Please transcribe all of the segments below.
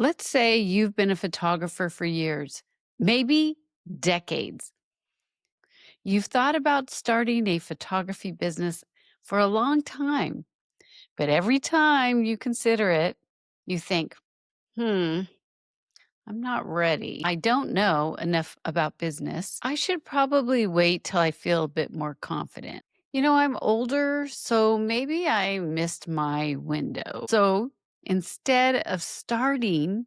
Let's say you've been a photographer for years, maybe decades. You've thought about starting a photography business for a long time, but every time you consider it, you think, hmm, I'm not ready. I don't know enough about business. I should probably wait till I feel a bit more confident. I'm older, so maybe I missed my window. So instead of starting,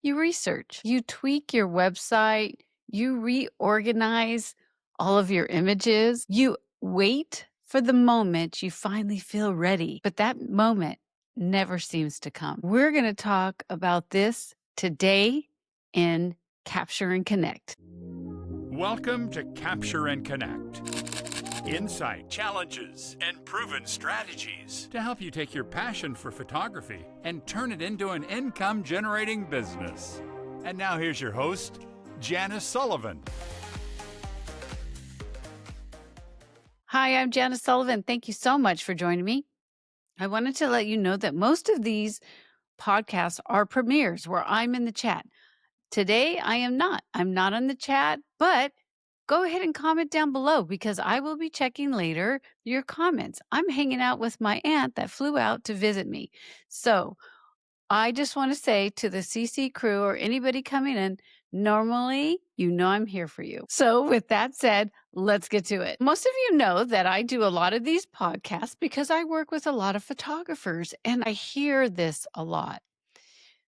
you research, you tweak your website, you reorganize all of your images, you wait for the moment you finally feel ready. But that moment never seems to come. We're going to talk about this today in Capture and Connect. Welcome to Capture and Connect. Insight, challenges, and proven strategies to help you take your passion for photography and turn it into an income-generating business. And now here's your host, Janice Sullivan. Hi, I'm Janice Sullivan. Thank you so much for joining me. I wanted to let you know that most of these podcasts are premieres where I'm in the chat. Today, I am not. I'm not on the chat, but go ahead and comment down below because I will be checking later your comments. I'm hanging out with my aunt that flew out to visit me. So I just want to say to the CC crew or anybody coming in, normally, I'm here for you. So with that said, let's get to it. Most of you know that I do a lot of these podcasts because I work with a lot of photographers and I hear this a lot.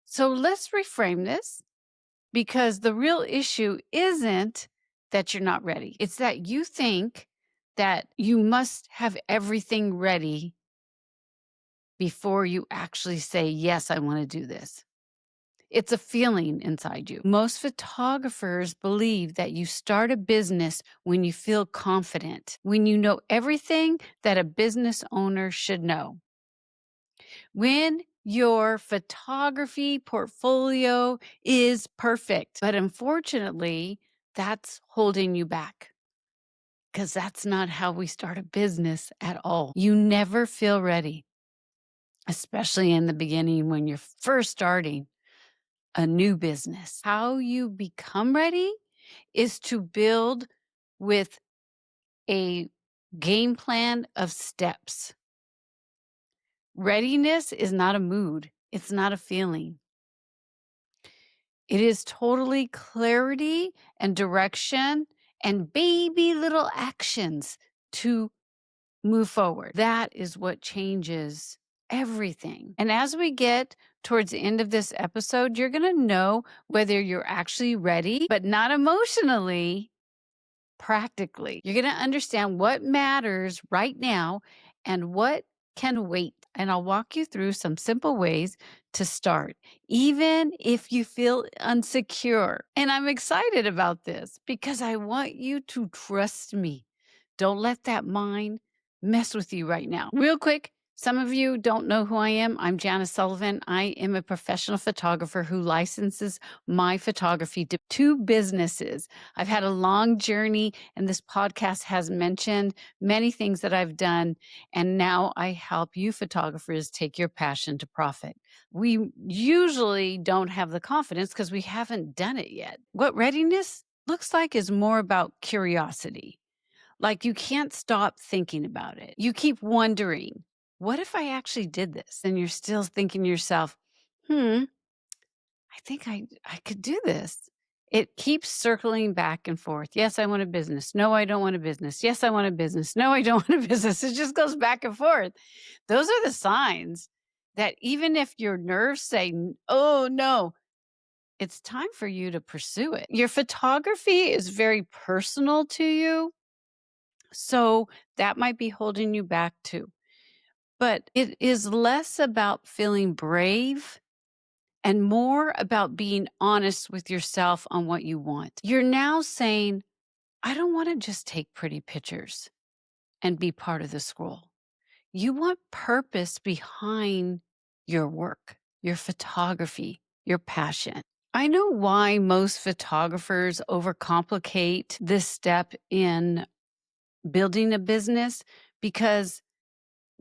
So let's reframe this because the real issue isn't that you're not ready. It's that you think that you must have everything ready before you actually say, yes, I want to do this. It's a feeling inside you. Most photographers believe that you start a business when you feel confident, when you know everything that a business owner should know. When your photography portfolio is perfect. But unfortunately, that's holding you back because that's not how we start a business at all. You never feel ready, especially in the beginning when you're first starting a new business. How you become ready is to build with a game plan of steps. Readiness is not a mood. It's not a feeling. It is totally clarity and direction and baby little actions to move forward. That is what changes everything. And as we get towards the end of this episode, you're going to know whether you're actually ready, but not emotionally, practically. You're going to understand what matters right now and what can wait. And I'll walk you through some simple ways to start, even if you feel insecure. And I'm excited about this because I want you to trust me. Don't let that mind mess with you right now. Real quick, some of you don't know who I am. I'm Janice Sullivan. I am a professional photographer who licenses my photography to two businesses. I've had a long journey, and this podcast has mentioned many things that I've done. And now I help you photographers take your passion to profit. We usually don't have the confidence because we haven't done it yet. What readiness looks like is more about curiosity. Like you can't stop thinking about it. You keep wondering, what if I actually did this? And you're still thinking to yourself, I think I could do this. It keeps circling back and forth. Yes, I want a business. No, I don't want a business. Yes, I want a business. No, I don't want a business. It just goes back and forth. Those are the signs that even if your nerves say, oh, no, it's time for you to pursue it. Your photography is very personal to you. So that might be holding you back too. But it is less about feeling brave and more about being honest with yourself on what you want. You're now saying, I don't want to just take pretty pictures and be part of the scroll. You want purpose behind your work, your photography, your passion. I know why most photographers overcomplicate this step in building a business because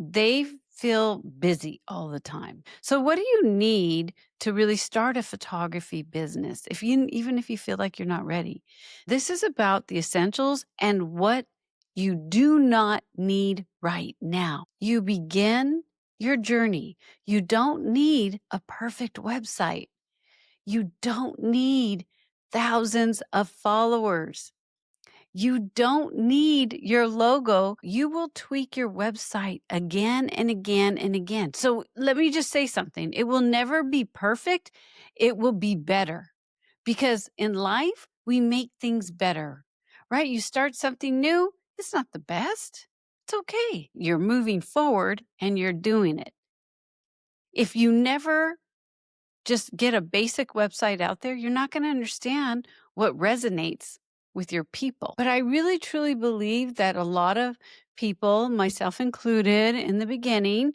they feel busy all the time. So what do you need to really start a photography business? Even if you feel like you're not ready. This is about the essentials and what you do not need right now. You begin your journey. You don't need a perfect website. You don't need thousands of followers. You don't need your logo. You will tweak your website again and again and again. So let me just say something. It will never be perfect. It will be better because in life, we make things better, right? You start something new. It's not the best. It's okay. You're moving forward and you're doing it. If you never just get a basic website out there, you're not going to understand what resonates with your people. But I really truly believe that a lot of people, myself included in the beginning,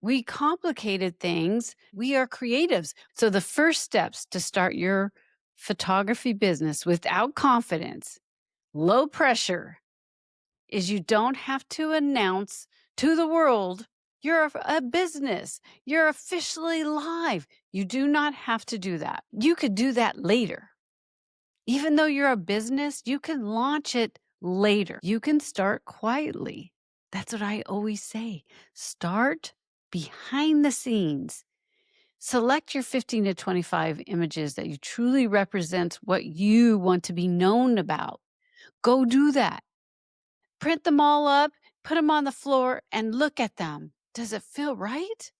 we complicated things. We are creatives. So the first steps to start your photography business without confidence, low pressure, is you don't have to announce to the world you're a business. You're officially live. You do not have to do that. You could do that later. Even though you're a business, you can launch it later. You can start quietly. That's what I always say. Start behind the scenes. Select your 15 to 25 images that you truly represent what you want to be known about. Go do that. Print them all up, put them on the floor, and look at them. Does it feel right?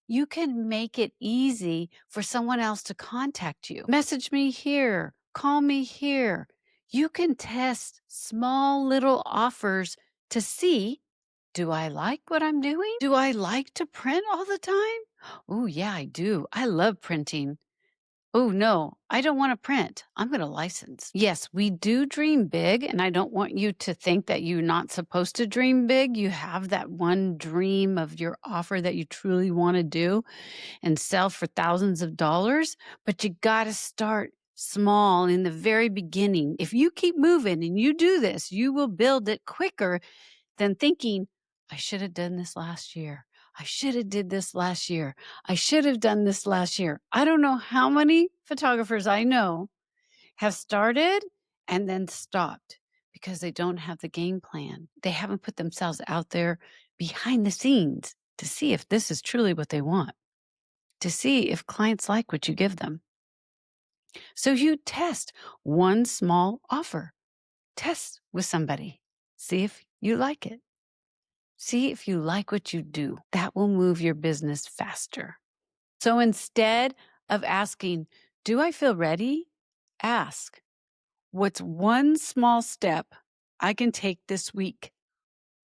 You can make it easy for someone else to contact you. Message me here, call me here. You can test small little offers to see, do I like what I'm doing? Do I like to print all the time? Oh, yeah, I do. I love printing. Oh, no, I don't want to print. I'm going to license. Yes, we do dream big. And I don't want you to think that you're not supposed to dream big. You have that one dream of your offer that you truly want to do and sell for thousands of dollars. But you got to start small in the very beginning. If you keep moving and you do this, you will build it quicker than thinking, I should have done this last year. I should have did this last year. I should have done this last year. I don't know how many photographers I know have started and then stopped because they don't have the game plan. They haven't put themselves out there behind the scenes to see if this is truly what they want, to see if clients like what you give them. So you test one small offer. Test with somebody. See if you like it. See if you like what you do. That will move your business faster. So instead of asking, do I feel ready? Ask, what's one small step I can take this week?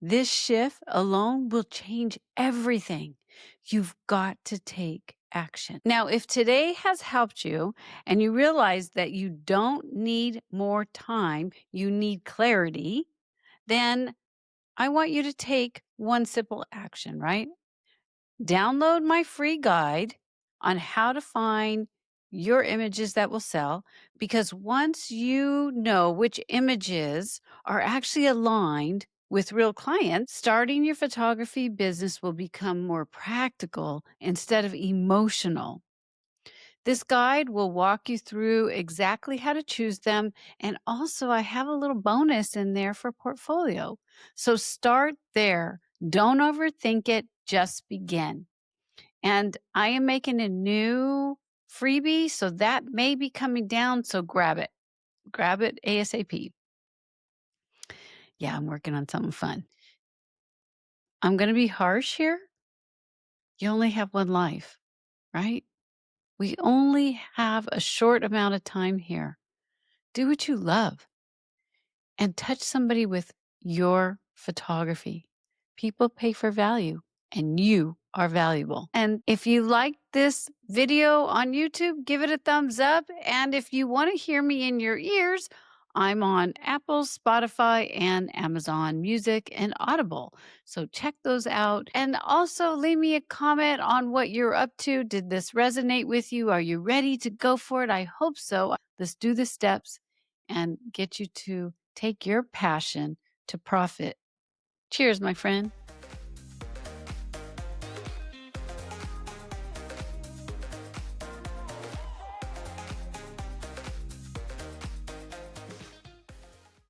This shift alone will change everything. You've got to take action. Now, if today has helped you and you realize that you don't need more time, you need clarity, then I want you to take one simple action, right? Download my free guide on how to find your images that will sell. Because once you know which images are actually aligned with real clients, starting your photography business will become more practical instead of emotional. This guide will walk you through exactly how to choose them. And also, I have a little bonus in there for portfolio. So start there. Don't overthink it, just begin. And I am making a new freebie, so that may be coming down. So grab it. Grab it ASAP. Yeah, I'm working on something fun. I'm going to be harsh here. You only have one life, right? We only have a short amount of time here. Do what you love and touch somebody with your photography. People pay for value and you are valuable. And if you like this video on YouTube, give it a thumbs up. And if you want to hear me in your ears, I'm on Apple, Spotify, and Amazon Music and Audible. So check those out. And also leave me a comment on what you're up to. Did this resonate with you? Are you ready to go for it? I hope so. Let's do the steps and get you to take your passion to profit. Cheers, my friend.